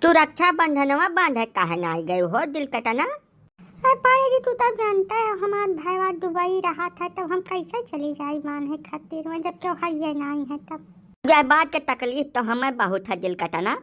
तू रक्षा बंधनवा बांधे काहे ना आई गई हो दिल कटना? अरे पाड़े जी तू तब जानता है हमार भाईवा दुबई रहा था तब हम कैसे चली जाई बांधे खातिर में जब क्यों है नहीं है तब। यह बात के तकलीफ तो हमें बहुत है दिल कटना,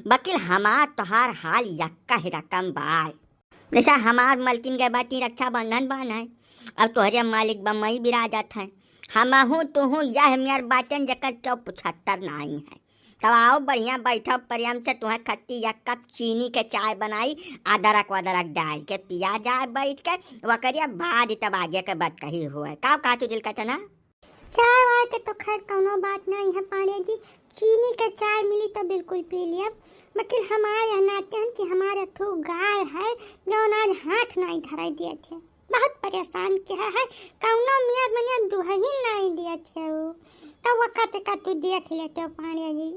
वकील हमार तोहार हाल यक्का ही रकम बाय। जैसा हमार मलकिन के बाती रक्षा बंधन बान है, अब तोहरे मालिक बम्बई बिराजत है, हम हूँ तू हूँ यह मेर बातन जकर 75 नहीं है। तब आओ बढ़िया बैठो प्रेम से तुम्हें खट्टी एक कप चीनी के चाय बनाई, अदरक वदरक डाल के पिया जाए बैठ के वकरिया बाद तब आगे के बात कही हुआ है। का कहा तू दिल कटना? चाय वाय के तो खैर कोनो बात नहीं है पाड़े जी, चीनी के चाय मिली तो बिल्कुल पी लिया। वकील हमारे नाते हैं कि हमारे थू गाय है जो आज हाथ नहीं धराई दिए थे, बहुत परेशान किया है, कौनो मियाँ मनिया दुहही नहीं दिए थे वो तो वक़्त का तू देख लेते हो पाड़े जी।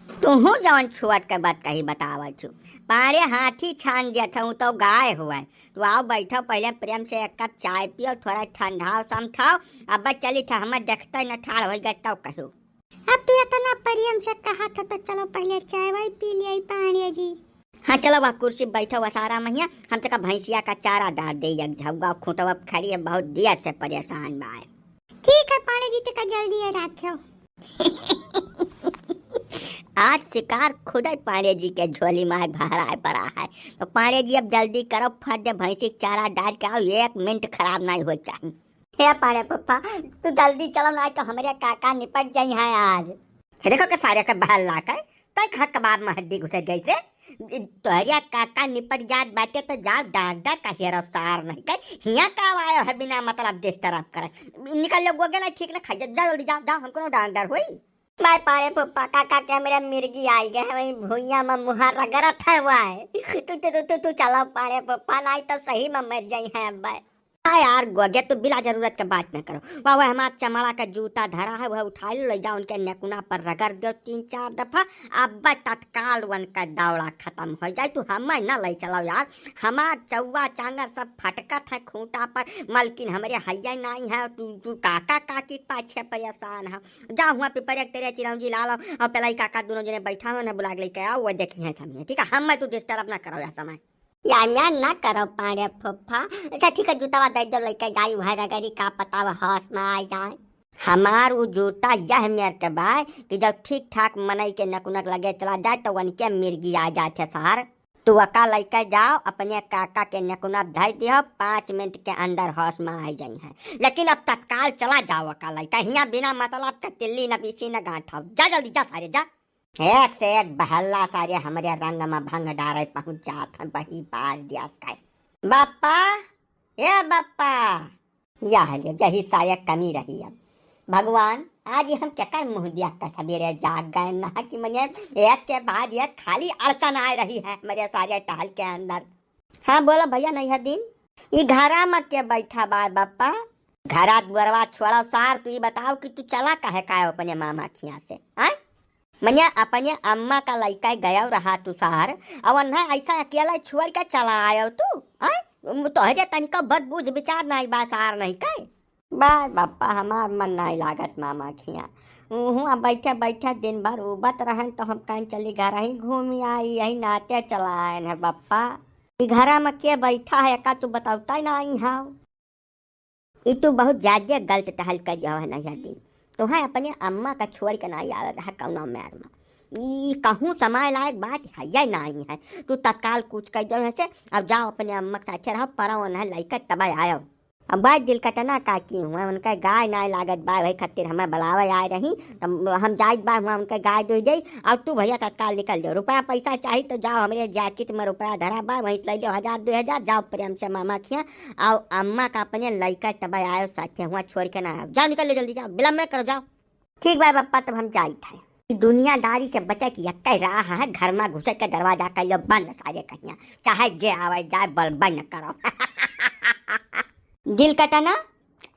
तू हूँ जवन छुअट के बात कही बतावा छू, पारे हाथी छान दिया था तो गाय हुआ है। तू आओ बैठो पहले प्रेम से एक कप चाय पियो, थोड़ा ठंडाओ समझाओ, अब चली था हमें देखते न ठाड़ हो गए तो कहू। अब तू इतना प्रेम से कहा था तो चलो पहले चाय वाय पी लिया पाड़े जी। हाँ चलो वह कुर्सी बैठो वसारा मैया, हम तक भैंसिया का चारा डाल दे झुग्गा खूंटवा खड़ी है, बहुत दिया से परेशान बा। ठीक है पाड़े जी तक जल्दी रखो। आज शिकार खुद ही पांडे जी के झोली में भरा पड़ा है, तो पांडे जी अब जल्दी करो, फट दे भैंसी चारा डाल के आओ, 1 मिनट खराब नहीं हो चाहिए। हे पांडे पप्पा तू जल्दी चलो ना तो हमारे काका निपट जाई है आज। देखो के सारे के बहल ला कर तो कबाब में हड्डी घुस गई से तोहरिया काका निपट जात बाटे तो जाओ डॉक्टर का गिरफ्तार नहीं कर, हिया का आयो है बिना मतलब देश तरफ करे निकल लो गोगे ना ठीक ना खाई जल्दी जाओ जाओ, हमको डॉक्टर हुई बाय पारे पप्पा काका क्या मेरा मिर्गी आई गया है, वही भुइया में मुहर रगड़त है हुआ है। तू चलो पारे पप्पा नहीं तो सही में मर जाई है अब। हाँ यार गोगे तो बिना जरूरत के बात न करो, वह हमारा चमड़ा का जूता धरा है वह उठा लो, ले जाओ उनके नेकुना पर रगड़ दो 3-4 दफा, अब तत्काल उनका दौड़ा खत्म हो जाए। तू हमें न ले चलो यार, हमार चौवा चांगर सब फटकत है खूंटा पर, मलकिन हमारे हैया नहीं है, तू काका काकी पाछे परेशान है। जाओ हुआ पिपर एक तेरे चिरौंजी ला लो और पहले काका दोनों जने बैठा हो ना बुला के लेके आओ, वो देखी है समय ठीक है, हमें तू डिस्टर्ब ना करो यार समय या ना करो पारे फुफ्फा। अच्छा ठीक है जूता दे दो लेके जाई भर अगरी का पता हौस में आ जाए। हमार वो जूता यह मेर के बाय कि जब ठीक ठाक मनई के नकुनक लगे चला जाए तो उनके मिर्गी आ जाते सार। तू अका लेके जाओ अपने काका के नकुनक धर दियो, 5 मिनट के अंदर हौस में आ जाई है, लेकिन अब तत्काल चला जाओ अका लेके, यहाँ बिना मतलब का तिल्ली न बीसी न गांठ जा जल्दी जा सारे जा। एक से एक बहल्ला सारे हमारे रंग में भंग डारे पहुंच जात हैं, बही पार दिया बापा ये बापा यही शायद कमी रही। अब भगवान आज हम क्या मुँह दिया का सवेरे जाग गए ना कि मैंने एक के बाद एक खाली अड़चन आ रही है मेरे सारे टहल के अंदर। हाँ बोलो भैया नहीं है दिन ये घरा में के बैठा बा बापा, घरा दुआरवा छोड़ा सार, तू ये बताओ कि तू चला कहे का अपने मामा खिया से आए मैंने अपने अम्मा का लड़का गया रहा तू सार, और ना ऐसा अकेला छोड़ के चला आयो तू तोहरे तनिका बद बुझ विचार नहीं बा सार नहीं कहे बस बापा हमार मन नहीं लागत मामा खिया हुआ बैठे बैठे दिन भर उबत रहन तो हम कहीं चली घर ही घूमी आई यही नाते चला आए है बापा। घर में के बैठा है का तू बताता नहीं हाँ ये तू बहुत ज्यादा गलत टहल कर जाओ है नहीं दिन तो है अपने अम्मा का छोड़ के नहीं आ रहा कौना मैर में ये कहूँ समय लायक बात है या नहीं है, तू तत्काल कुछ कर दो से अब जाओ अपने अम्मा के साथ रहो पढ़ो न लैकर तब आयो। अब बात दिल कटना का की हुआ उनका गाय ना लागत बा वही खातिर हमें बुलावे आए रही, तब हम जाइत बा हुआ उनका गाय दो जाई और तू भैया तत्काल निकल जाओ, रुपया पैसा चाहिए तो जाओ हमारे जैकेट में रुपया धरा बा वहीं ले लो 1000-2000 जाओ प्रेम से मामा खिया और अम्मा का अपने लड़का तब आयो साथे हुआ छोड़ के ना आओ, जाओ निकल लो जल्दी जाओ विलम्ब करो जाओ। ठीक भाई पप्पा तब हम जाइत है दुनियादारी से बचे की यक्का रहा है, घर में घुसे के दरवाजा कर लो बंद सारे कहिया चाहे जे आवे जाए बल बंद करो। दिल कटना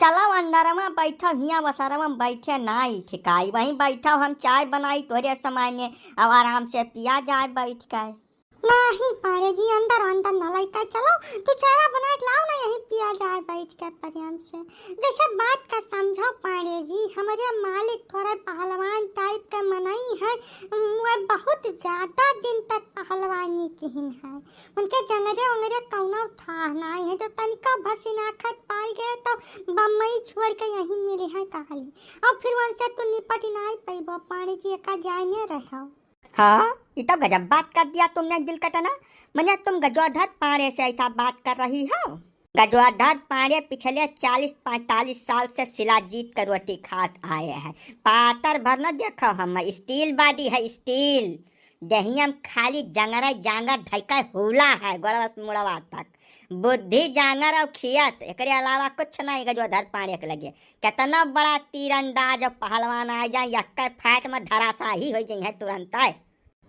चलो अंदर में बैठो हिया वसारा में बैठे नाई ठिकाई वहीं बैठो हम चाय बनाई तोरे समय ने अब आराम से पिया जाए बैठ कर। नहीं पाड़े जी, अंदर अंदर ना लइका, चलो तू चारा बना के लाओ ना, यहीं पिया जाए बैठ के प्रेम से। जैसे बात का समझो पाड़े जी, हमारे मालिक थोड़ा पहलवान टाइप का मनई है, वह बहुत ज्यादा दिन तक पहलवानी किहिन है, उनके जंगरे उंगरे कौनो था नहीं है, जो तनिका भसीनाखत पाई गए तो बम्बई छोड़ के यहीं मिले हैं कहाली, और फिर उनसे तू निपट नहीं पैबो पाड़े जी, एका जाने रहो। हाँ, ये तो गजब बात कर दिया तुमने दिल कटना। मने तुम गजोधर पाड़े से ऐसा बात कर रही हो? गजोधर पाड़े पिछले 40-45 साल से शिलाजीत का रोटी खात आए हैं। पातर भर न देखो, हम स्टील बॉडी है, स्टील दहियम खाली जंगरा जांगर धैका हुला है गोड़वस मुड़वा तक, बुद्धि जांगर और खियत, एकरे अलावा कुछ नहीं गजोधर पाड़े के लगे। कितना बड़ा तीरंदाज और पहलवान आ जाए, यक्का फैट में धराशाही हो जाए तुरंत।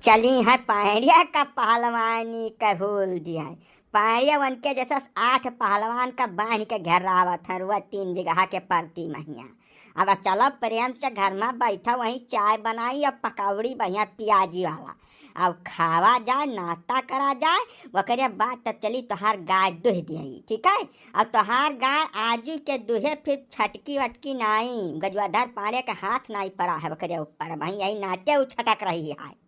चली है पाड़िया का पहलवानी कहूल दिया है। पाड़िया उनके जैसा 8 पहलवान का बांध के घेरावत है, रुआ 3 बीघा के प्रति महीना। अब चलो प्रेम से घर में बैठा, वहीं चाय बनाई और पकौड़ी बढ़िया प्याजी वाला, अब खावा जाए, नाश्ता करा जाए, वकरे बाद तब चली तोहार गाय दुह दिया, ठीक है। अब तोहार गाय आजू के दुहे, फिर छटकी वटकी नहीं, गजवाधर पाड़े के हाथ नहीं पड़ा है वकरे ऊपर, वहीं यही नाचे उछटक रही है।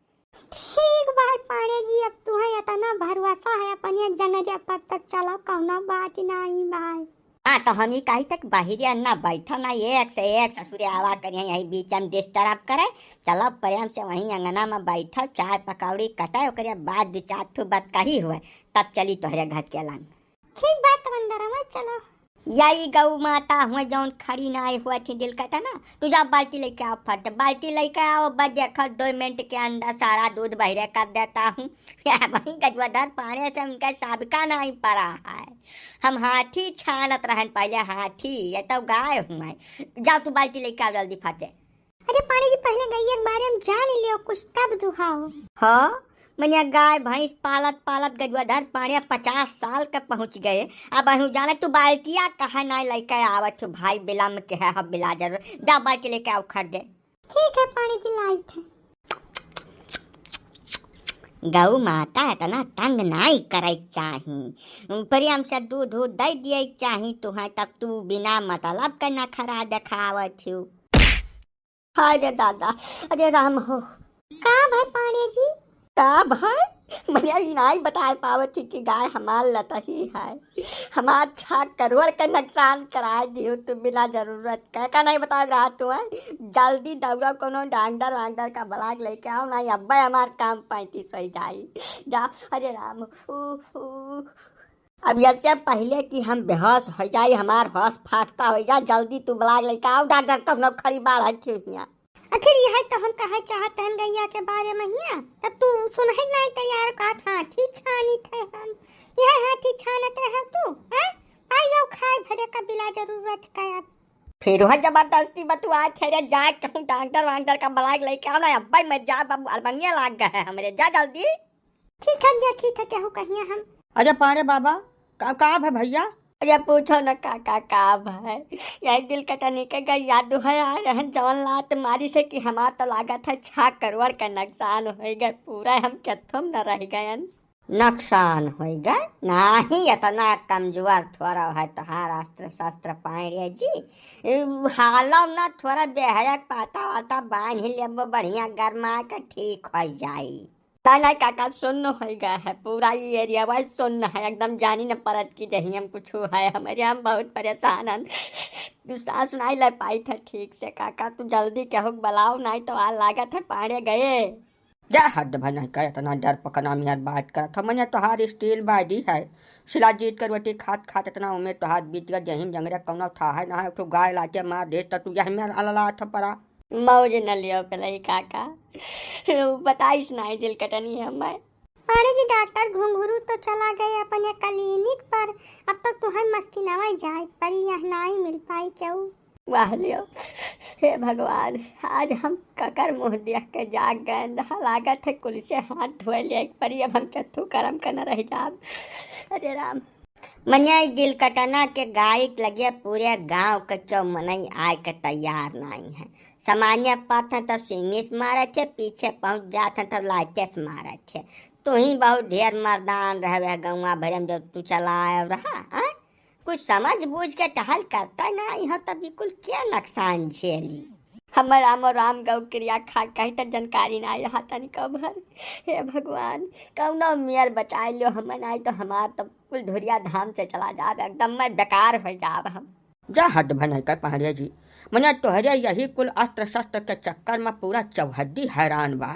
ठीक भाई पाड़े जी, अब तुम्हें इतना भरोसा है अपने जंगजा पर, तक चलो कौनो बात नहीं भाई। हाँ तो हम ही कही तक बाहरिया ना बैठो ना, एक से एक ससुरे आवा करिए, यही बीच में डिस्टर्ब करे। चलो प्रेम से वहीं अंगना में बैठो, चाय पकौड़ी कटाए, ओकरे बाद 2-4 ठो बात कही हुए, तब चली तोहरे घर के लान। ठीक बात तो अंदर में चलो। यही गौ माता हुए जौन खड़ी ना आई हुआ थी दिल कटा ना, तू जा बाल्टी लेके आओ, फट बाल्टी लेके आओ, बस देखो 2 मिनट के अंदर सारा दूध बहिरे कर देता हूँ। वहीं गजवाधर पाड़े से उनका साबिका नहीं पड़ा है। हम हाथी छानत रहन पहले, हाथी, ये तो गाय हूँ मैं। जाओ तू बाल्टी लेके आओ जल्दी फटे। अरे पाड़े जी, पहले गैया के बारे में जान लियो कुछ, तब दुहाओ। हाँ, मैंने गाय भैंस पालत पालत गजवाधर पाड़े 50 साल का पहुँच गए। अब अहू जाने तू बाल्टिया कहा नहीं लेके आवत तू, भाई बिलम के है, हम बिला जरूर, जा बाल्टी लेके आओ खरीदे। ठीक है पाड़े जी, लाइट है। गौ माता है तो ना तंग नहीं करे चाही, प्रेम से दूध दे दिए चाही तुम्हें, तब तू बिना मतलब के न खरा देखावत हूँ। हाय रे दादा, अरे राम हो। का भाई पाड़े जी? का भाई, मैंने ये नहीं बता पावत थी कि गाय हमार लतही है, हमार 6 करोड़ का नुकसान करा दियो तू बिना जरूरत का नहीं बता रहा तू है। जल्दी दौड़ा कोनो डॉक्टर वांडर का ब्लाग लेके आओ, नहीं अब्बा हमार काम 35 हो जाई। जा, अरे राम। अब इससे पहले कि हम बेहोश हो जाए, हमार होश फाकता हो जाए, जल्दी तू ब्लाग लेके आओ, डॉक्टर तब न खड़ी बाढ़ है। आखिर यह तो हम कहे चाहते हैं गैया के बारे में हिया, तब तू सुन ही नहीं तैयार का हाथी छानी थे हम, यह हाथी छानते हैं तू, हैं? पाइयो खाए भरे का बिला जरूरत का। अब फिर वह जबरदस्ती बतुआ थे, जा कहूँ डॉक्टर वांडर का ब्लाग लेके आओ ना, अब्बा मैं जा, बाबू अलबंगिया लाग गए हैं हमारे, जा जल्दी। ठीक है जी, ठीक है, क्या हो कहिए हम। अरे पारे बाबा, का है भैया? अरे पूछो न का है, यही दिल कटने के गई याद है आ रहे जवन लात मारी से कि हमार तो लागत है 6 करोड़ का नुकसान हो गए पूरा, हम कथम न रह गए। नुकसान हो गए नहीं, इतना कमजोर थोड़ा है तोहार अस्त्र शस्त्र पाए जी, हालम ना थोड़ा बेहरक पाता वाता बांध ही लेबो, बढ़िया गरमा के ठीक हो जाई। नहीं काका, सुन्न हो गया है पूरा ये एरिया वाइज, सुन्न है एकदम, जानी न परत की जही हम कुछ है हमारे, हम बहुत परेशान हैं, दूसरा सुनाई ले पाई था ठीक से। काका तू जल्दी कहू बुलाओ, नहीं तो आ लागत है पाड़े गए। जा हद भाई, नहीं कह इतना डर पकना मियार बात कर था, मैंने तोहार स्टील बाडी है, शिलाजीत कर रोटी खात खात इतना उम्र तोहार बीत गया, जही जंगरे कौना था है ना, तो गाय लाके मार दे तो तू यही में अल्लाह था पड़ा मौज न लियो पहले काका, बताइस नहीं दिल कटनी है मैं। पाड़े जी, डॉक्टर घुंघरू तो चला गए अपने क्लिनिक पर, अब तो तुम्हें मस्किनवा जाए पर यह नहीं मिल पाई क्यों? वाह लियो, हे भगवान, आज हम ककर मुँह देख के जाग गए, लागत है कुल से हाथ धोए ले परी, अब हम चत्थू करम कर न रह जाब। अरे राम, मनिया दिल कटना के गायक लगे पूरे गांव के चौमनई आए के तैयार नहीं है। सामान्य पाथ तब सिंगिस मारे थे, पीछे पहुंच जाते तब लाइटेस मारे थे, तू ही बहुत ढेर मर्दान रहे गौवा भरम जब तू चला रहा है। कुछ समझ बूझ के टहल करता ना यहाँ तब बिल्कुल क्या नुकसान झेली। हमर राम राम गौ क्रिया खा कहीं तक जानकारी ना रहा तनी कबर। हे भगवान कौनो मियर बचा लो हमन आई तो हमार तो कुल धुरिया धाम से चला जाब एकदम मैं बेकार हो जाब हम। जा हद भन कर पहाड़िया जी मने तोहरे यही कुल अस्त्र शस्त्र के चक्कर में पूरा चौहद्दी हैरान बा।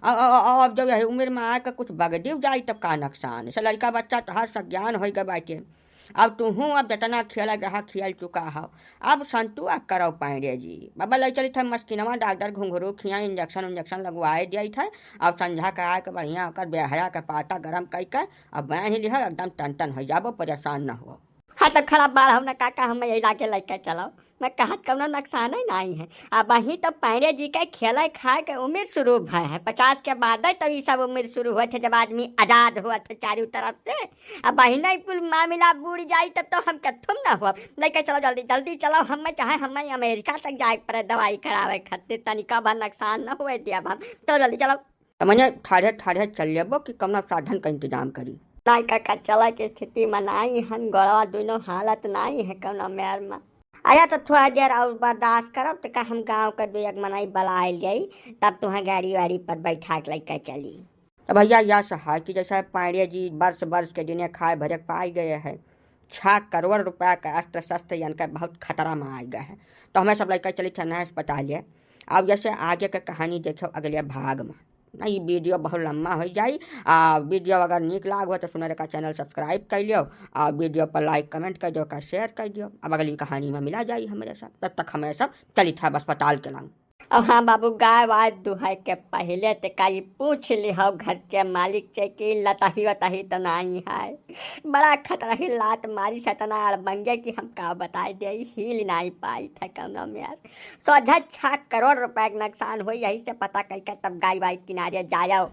अब जब यही उम्र में आके कुछ बगडिव जाई तो का नुकसान से लड़का बच्चा तो हर सज्ञान हो गए बाटे। अब तुहूँ अब जितना खेल रहा खेल चुका हो अब संतुआ करो पाएंगे जी। बाबा ले चली थे मस्किनवा डॉक्टर घुंघरू खिया इंजेक्शन लगवाए दिए थे। अब संझा के आके बढ़िया होकर बेहया के पाता गरम कर अब मैं ही लिहा एकदम टन हो जाबो परेशान न हो। हाँ तो खराब बाढ़ हम काका हम इलाके लेके चलाओ मैं कहत कौनो नुकसान ही नहीं है। अब वहीं तो पांडे जी के खेले खाए के उम्र शुरू भय है 50 के बाद तब ये सब उम्र शुरू हुए थे जब आदमी आज़ाद हुआ थे चारों तरफ से। अब वहीं नहीं कुल मामला बुड़ जाई तब तो हम कथुम ना हुआ लेके चलो जल्दी जल्दी चलो हमें चाहे हमें अमेरिका तक जाए पड़े दवाई करावे खातिर तनिका भर नुकसान न हुए थे। अब हम चलो जल्दी चलो मैंने ठाढ़े चल लेबो कि कौनो साधन का इंतजाम करी नहीं काका चला के स्थिति में नहीं हन गड़वा दोनों हालत नहीं है कौनो मेयर में। आया तो थोड़ा देर और बर्दाश्त करब तो का हम गाँव का दो एक मनाई बलायल जाई तब तुम्हें गाड़ी वाड़ी पर बैठा के लेकर चली। तो भैया यह सहाय कि जैसे पांडे जी वर्ष के दिन खाए भरे पाए गए हैं 6 करोड़ रुपया का अस्त्र शस्त्र यानी बहुत खतरा में आ गया है तो हमें सब लेकर चली थाना अस्पताल है। अब जैसे आगे का कहानी देखो अगले भाग में। नहीं वीडियो बहुत लम्बा हो जाए। वीडियो अगर निक लाग हो तो सुनर का चैनल सब्सक्राइब कर लियो और वीडियो पर लाइक कमेंट कर दियो का शेयर कर दियो। अब अगली कहानी में मिला जाए हमारे साथ तब तक हमें सब चली था अस्पताल के लाऊं। अब हाँ बाबू गाय वाय दुहाई के पहले तो कई पूछ ली हो घर के मालिक से कि लताही वताही तो नहीं है बड़ा खतरा ही लात मारी सतना अड़बंगे की हम का बताए दे हिल नहीं पाई था कौनो में यार। तो अच्छा 6 करोड़ रुपए का नुकसान हो यही से पता करके तब गाय वाय किनारे जाओ।